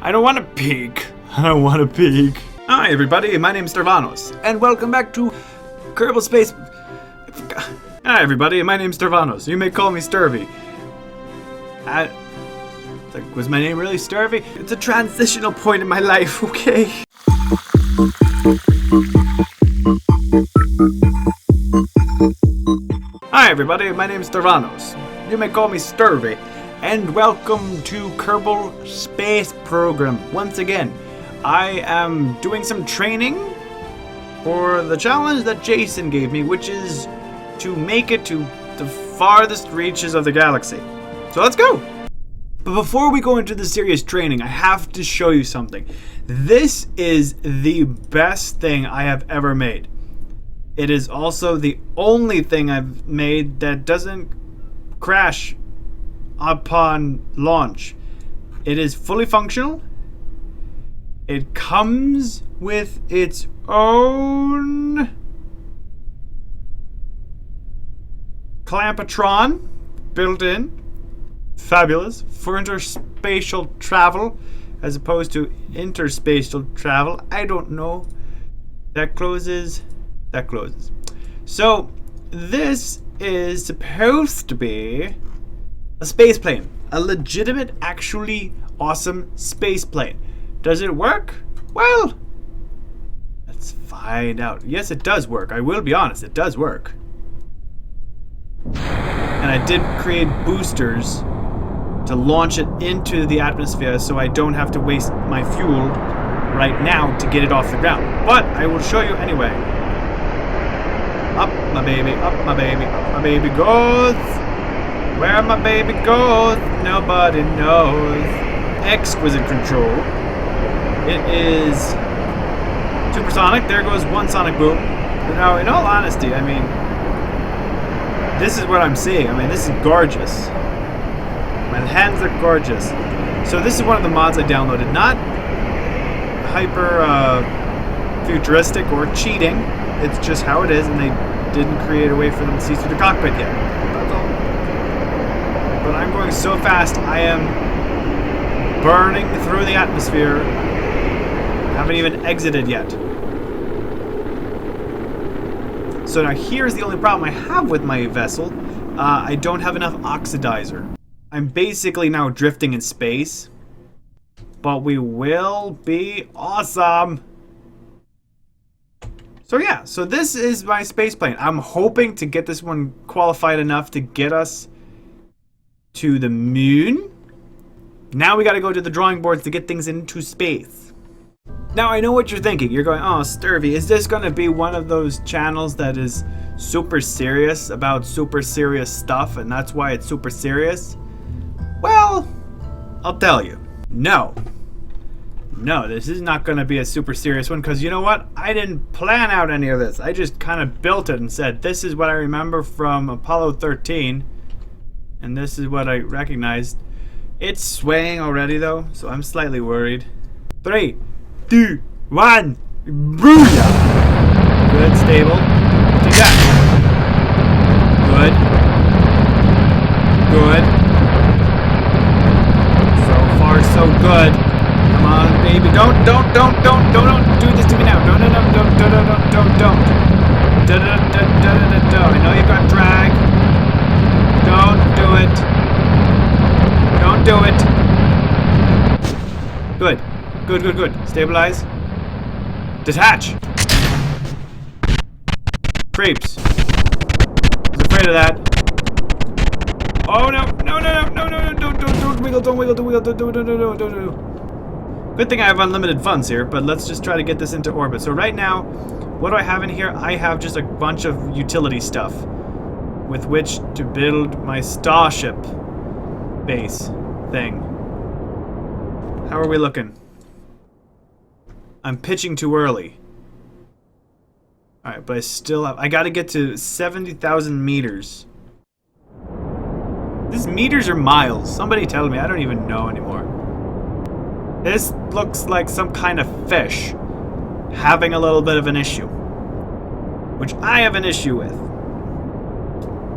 I don't want to peek. I don't want to peek. Hi everybody, my name's Stirvanos, and welcome back to Kerbal Space... Hi everybody, my name's Stirvanos. You may call me Stirvy. Was my name really Stirvy? It's a transitional point in my life, okay? Hi everybody, my name's Stirvanos. You may call me Stirvy. And welcome to Kerbal Space Program. Once again, I am doing some training for the challenge that Jason gave me, which is to make it to the farthest reaches of the galaxy. So let's go! But before we go into the serious training, I have to show you something. This is the best thing I have ever made. It is also the only thing I've made that doesn't crash upon launch. It is fully functional. It comes with its own clampatron built in. Fabulous for interspatial travel as opposed to interspatial travel. I don't know. That closes. That closes. So this is supposed to be a space plane. A legitimate, actually awesome space plane. Does it work? Well, let's find out. Yes, it does work. I will be honest, it does work. And I did create boosters to launch it into the atmosphere so I don't have to waste my fuel right now to get it off the ground. But I will show you anyway. Up my baby, up my baby, up my baby goes. Where my baby goes, nobody knows. Exquisite control. It is supersonic. There goes one sonic boom. Now, in all honesty, I mean, this is what I'm seeing. I mean, this is gorgeous. My hands are gorgeous. So this is one of the mods I downloaded. Not hyper futuristic or cheating. It's just how it is, and they didn't create a way for them to see through the cockpit yet. That's all. But I'm going so fast, I am burning through the atmosphere. Haven't even exited yet. So now here's the only problem I have with my vessel. I don't have enough oxidizer. I'm basically now drifting in space. But we will be awesome. So yeah, so this is my space plane. I'm hoping to get this one qualified enough to get us to the moon. Now we gotta go to the drawing boards to get things into space. Now I know what you're thinking. You're going, oh, Stirvy, is this gonna be one of those channels that is super serious about super serious stuff and that's why it's super serious? Well, I'll tell you. No, this is not gonna be a super serious one because you know what? I didn't plan out any of this. I just kind of built it and said, this is what I remember from Apollo 13. And this is what I recognized. It's swaying already though, so I'm slightly worried. 3, 2, 1, booyah! Good, stable. Take that. Good. Good. So far, so good. Come on, baby. Don't do this to me now. Don't. I know you've got drag. Don't do it. Don't do it. Good. Stabilize. Detach. Creeps. I was afraid of that. Oh no. Don't wiggle. Good thing I have unlimited funds here, but let's just try to get this into orbit. So right now, what do I have in here? I have just a bunch of utility stuff with which to build my starship base thing. How are we looking? I'm pitching too early. Alright, but I still have... I gotta get to 70,000 meters. These meters are miles. Somebody tell me. I don't even know anymore. This looks like some kind of fish having a little bit of an issue. Which I have an issue with.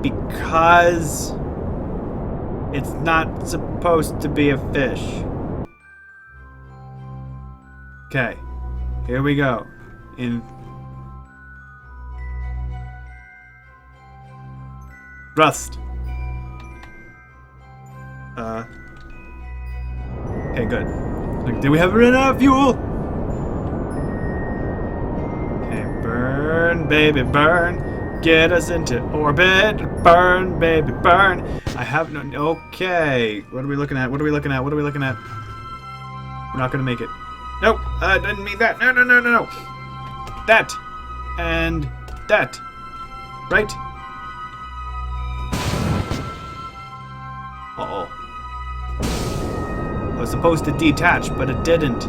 Because it's not supposed to be a fish. Okay. Here we go. In thrust. Okay, good. Like, do we have enough fuel? Okay, burn, baby, burn. Get us into orbit. Burn, baby, burn. I have no. Okay. What are we looking at? What are we looking at? What are we looking at? We're not gonna make it. Nope. I didn't mean that. No, no, no, no, no. That. And that. Right? Uh-oh. I was supposed to detach, but it didn't.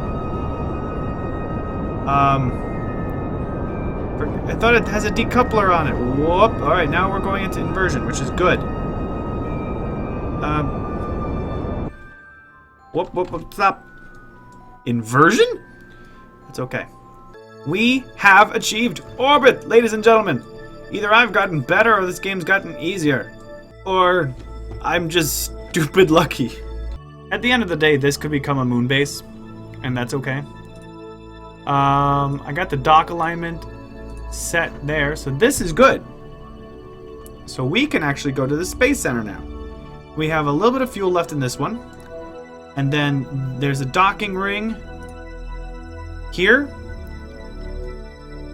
I thought it has a decoupler on it. Whoop. Alright, now we're going into inversion, which is good. Whoop, whoop, whoop, stop. Inversion? It's okay. We have achieved orbit, ladies and gentlemen. Either I've gotten better or this game's gotten easier. Or I'm just stupid lucky. At the end of the day, this could become a moon base, and that's okay. I got the dock alignment set there, so this is good. So we can actually go to the Space Center now. We have a little bit of fuel left in this one. And then there's a docking ring here.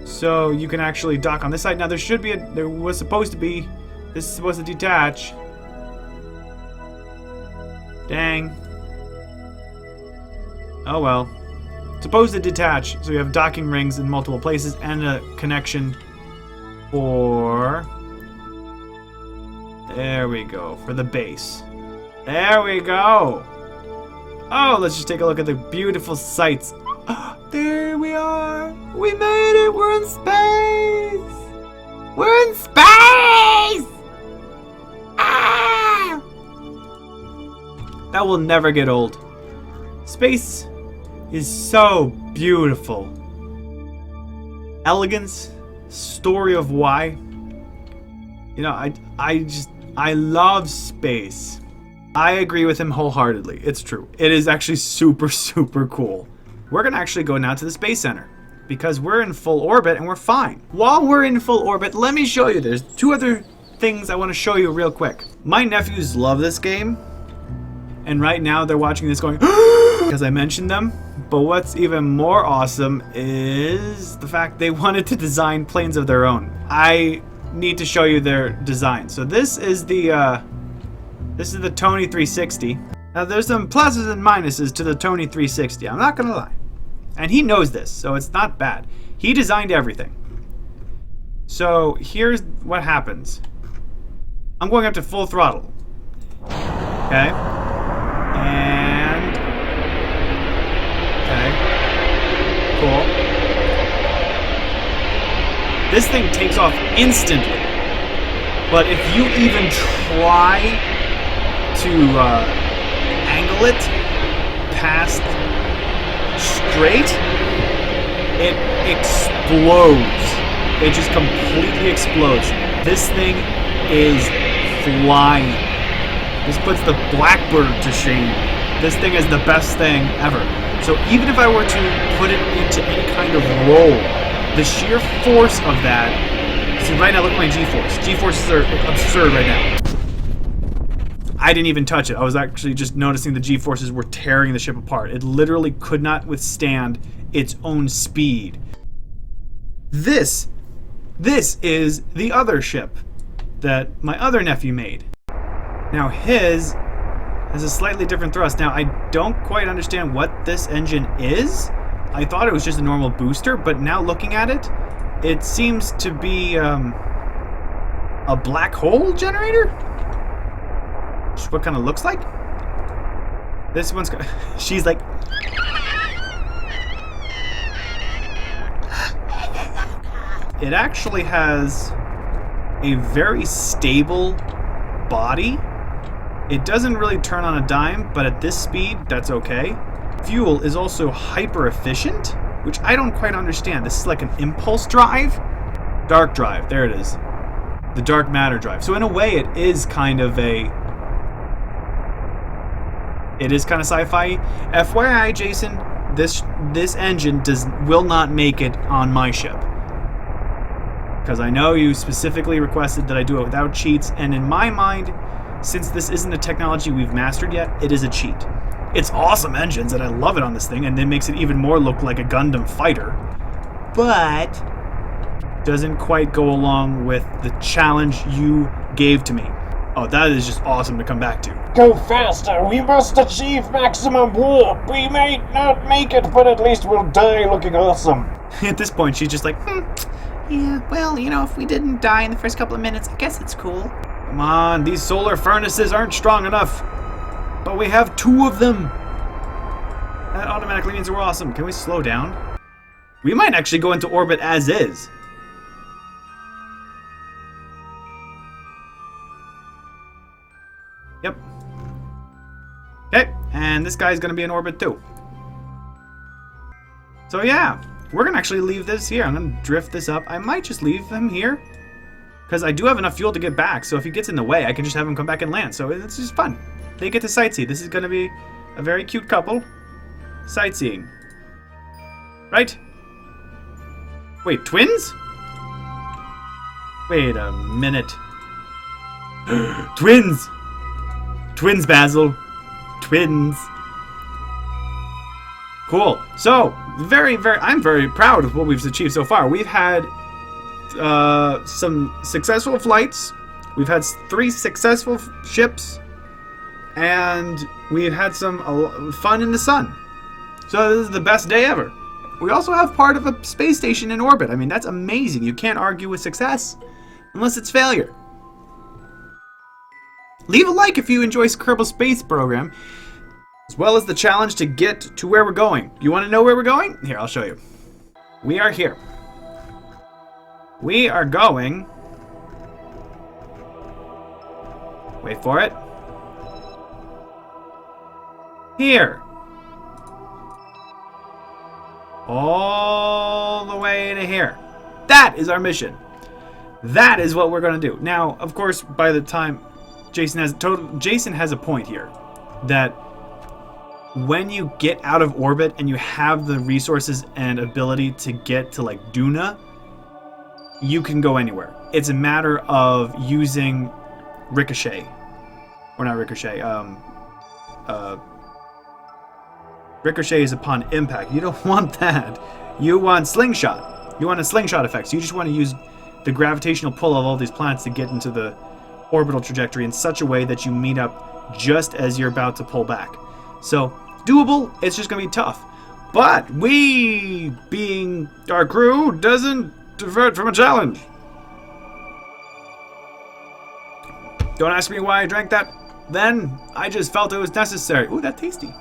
So you can actually dock on this side. Now there was supposed to be, this is supposed to detach. Dang. Oh well. It's supposed to detach, so we have docking rings in multiple places and a connection for... There we go, for the base. There we go! Oh, let's just take a look at the beautiful sights. There we are! We made it! We're in space! We're in space! Ah! That will never get old. Space is so beautiful. Elegance, story of why. You know, I love space. I agree with him wholeheartedly. It's true. It is actually super, super cool. We're gonna actually go now to the Space Center because we're in full orbit and we're fine. While we're in full orbit, let me show you. There's two other things I want to show you real quick. My nephews love this game, and right now they're watching this going because I mentioned them. But what's even more awesome is the fact they wanted to design planes of their own. I need to show you their design. So this is the Tony 360. Now there's some pluses and minuses to the Tony 360. I'm not gonna lie, and he knows this, so it's not bad. He designed everything. So here's what happens. I'm going up to full throttle. Okay. And okay. Cool. This thing takes off instantly. But if you even try to angle it past straight, it explodes. It just completely explodes. This thing is flying. This puts the Blackbird to shame. This thing is the best thing ever. So even if I were to put it into any kind of roll, the sheer force of that... See, right now, look at my G-force. G-forces are absurd right now. I didn't even touch it. I was actually just noticing the G-forces were tearing the ship apart. It literally could not withstand its own speed. This is the other ship that my other nephew made. Now his has a slightly different thrust. Now I don't quite understand what this engine is. I thought it was just a normal booster, but now looking at it, it seems to be a black hole generator? Just what kind of looks like? This one's got... She's like... It actually has a very stable body. It doesn't really turn on a dime, but at this speed, that's okay. Fuel is also hyper efficient, which I don't quite understand. This is like an impulse drive? Dark drive, there it is. The dark matter drive. So in a way, it is kind of sci-fi. FYI, Jason, this engine will not make it on my ship. Because I know you specifically requested that I do it without cheats, and in my mind, since this isn't a technology we've mastered yet, it is a cheat. It's awesome engines, and I love it on this thing, and it makes it even more look like a Gundam fighter. But doesn't quite go along with the challenge you gave to me. Oh, that is just awesome to come back to. Go faster! We must achieve maximum warp! We may not make it, but at least we'll die looking awesome. At this point, she's just like, Yeah, well, if we didn't die in the first couple of minutes, I guess it's cool. come on, these solar furnaces aren't strong enough. But we have 2 of them. That automatically means we're awesome. Can we slow down? We might actually go into orbit as is. Yep. Okay, and this guy's gonna be in orbit too. So yeah, we're gonna actually leave this here. I'm gonna drift this up. I might just leave him here, because I do have enough fuel to get back, so if he gets in the way, I can just have him come back and land. So it's just fun. They get to sightsee. This is gonna be a very cute couple. Sightseeing. Right? Wait, twins? Wait a minute. Twins! Twins, Basil. Twins. Cool. So, I'm very proud of what we've achieved so far. We've had some successful flights. We've had 3 successful ships. And we've had some fun in the sun. So this is the best day ever. We also have part of a space station in orbit. I mean, that's amazing. You can't argue with success unless it's failure. Leave a like if you enjoy Kerbal Space Program, as well as the challenge to get to where we're going. You want to know where we're going? Here, I'll show you. We are here. We are going... Wait for it. Here. All the way to here. That is our mission. That is what we're going to do. Now, of course, by the time Jason has a point here, that when you get out of orbit and you have the resources and ability to get to like Duna, you can go anywhere. It's a matter of using Ricochet. Or not Ricochet, Ricochet is upon impact. You don't want that. You want slingshot. You want a slingshot effect. So you just want to use the gravitational pull of all these planets to get into the orbital trajectory in such a way that you meet up just as you're about to pull back. So, doable. It's just going to be tough. But we, being our crew, doesn't divert from a challenge. Don't ask me why I drank that then. I just felt it was necessary. Ooh, that's tasty.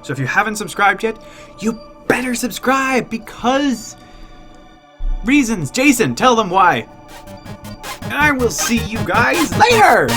So if you haven't subscribed yet, you better subscribe because reasons. Jason, tell them why. And I will see you guys later.